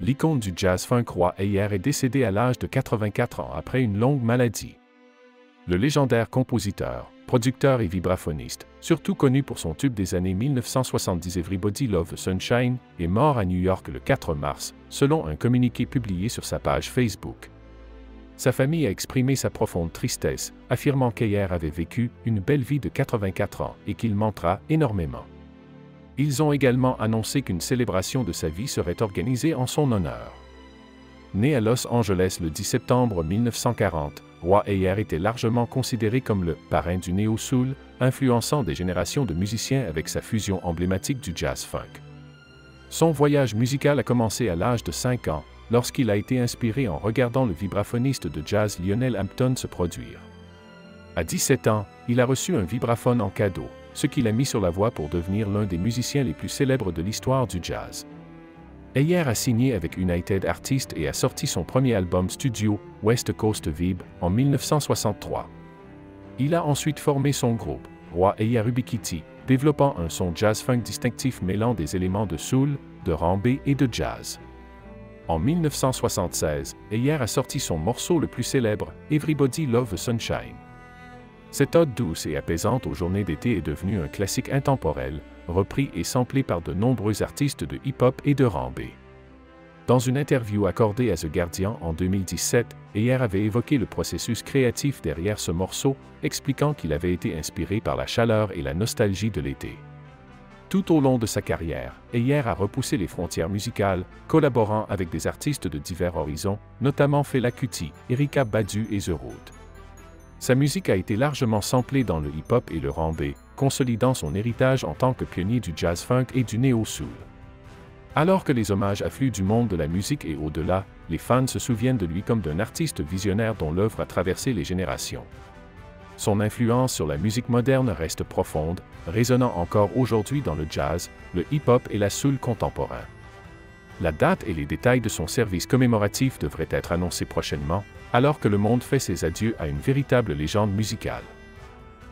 l'icône du jazz funk Roy Ayers est décédé à l'âge de 84 ans après une longue maladie. Le légendaire compositeur, producteur et vibraphoniste, surtout connu pour son tube des années 1970 Everybody Love the Sunshine, est mort à New York le 4 mars, selon un communiqué publié sur sa page Facebook. Sa famille a exprimé sa profonde tristesse, affirmant qu'Ayers avait vécu une belle vie de 84 ans et qu'il manquera énormément. Ils ont également annoncé qu'une célébration de sa vie serait organisée en son honneur. Né à Los Angeles le 10 septembre 1940, Roy Ayers était largement considéré comme le parrain du néo-soul, influençant des générations de musiciens avec sa fusion emblématique du jazz-funk. Son voyage musical a commencé à l'âge de 5 ans, lorsqu'il a été inspiré en regardant le vibraphoniste de jazz Lionel Hampton se produire. À 17 ans, il a reçu un vibraphone en cadeau, ce qui l'a mis sur la voie pour devenir l'un des musiciens les plus célèbres de l'histoire du jazz. Ayers a signé avec United Artists et a sorti son premier album studio, West Coast Vibe, en 1963. Il a ensuite formé son groupe, Roy Ayers Ubiquity, développant un son jazz-funk distinctif mêlant des éléments de soul, de R&B et de jazz. En 1976, Ayers a sorti son morceau le plus célèbre, Everybody Love the Sunshine. Cette ode douce et apaisante aux journées d'été est devenue un classique intemporel, repris et samplé par de nombreux artistes de hip-hop et de R&B. Dans une interview accordée à The Guardian en 2017, Ayers avait évoqué le processus créatif derrière ce morceau, expliquant qu'il avait été inspiré par la chaleur et la nostalgie de l'été. Tout au long de sa carrière, Ayers a repoussé les frontières musicales, collaborant avec des artistes de divers horizons, notamment Fela Kuti, Erykah Badu et The Root. Sa musique a été largement samplée dans le hip-hop et le R&B, consolidant son héritage en tant que pionnier du jazz-funk et du néo-soul. Alors que les hommages affluent du monde de la musique et au-delà, les fans se souviennent de lui comme d'un artiste visionnaire dont l'œuvre a traversé les générations. Son influence sur la musique moderne reste profonde, résonnant encore aujourd'hui dans le jazz, le hip-hop et la soul contemporain. La date et les détails de son service commémoratif devraient être annoncés prochainement, alors que le monde fait ses adieux à une véritable légende musicale.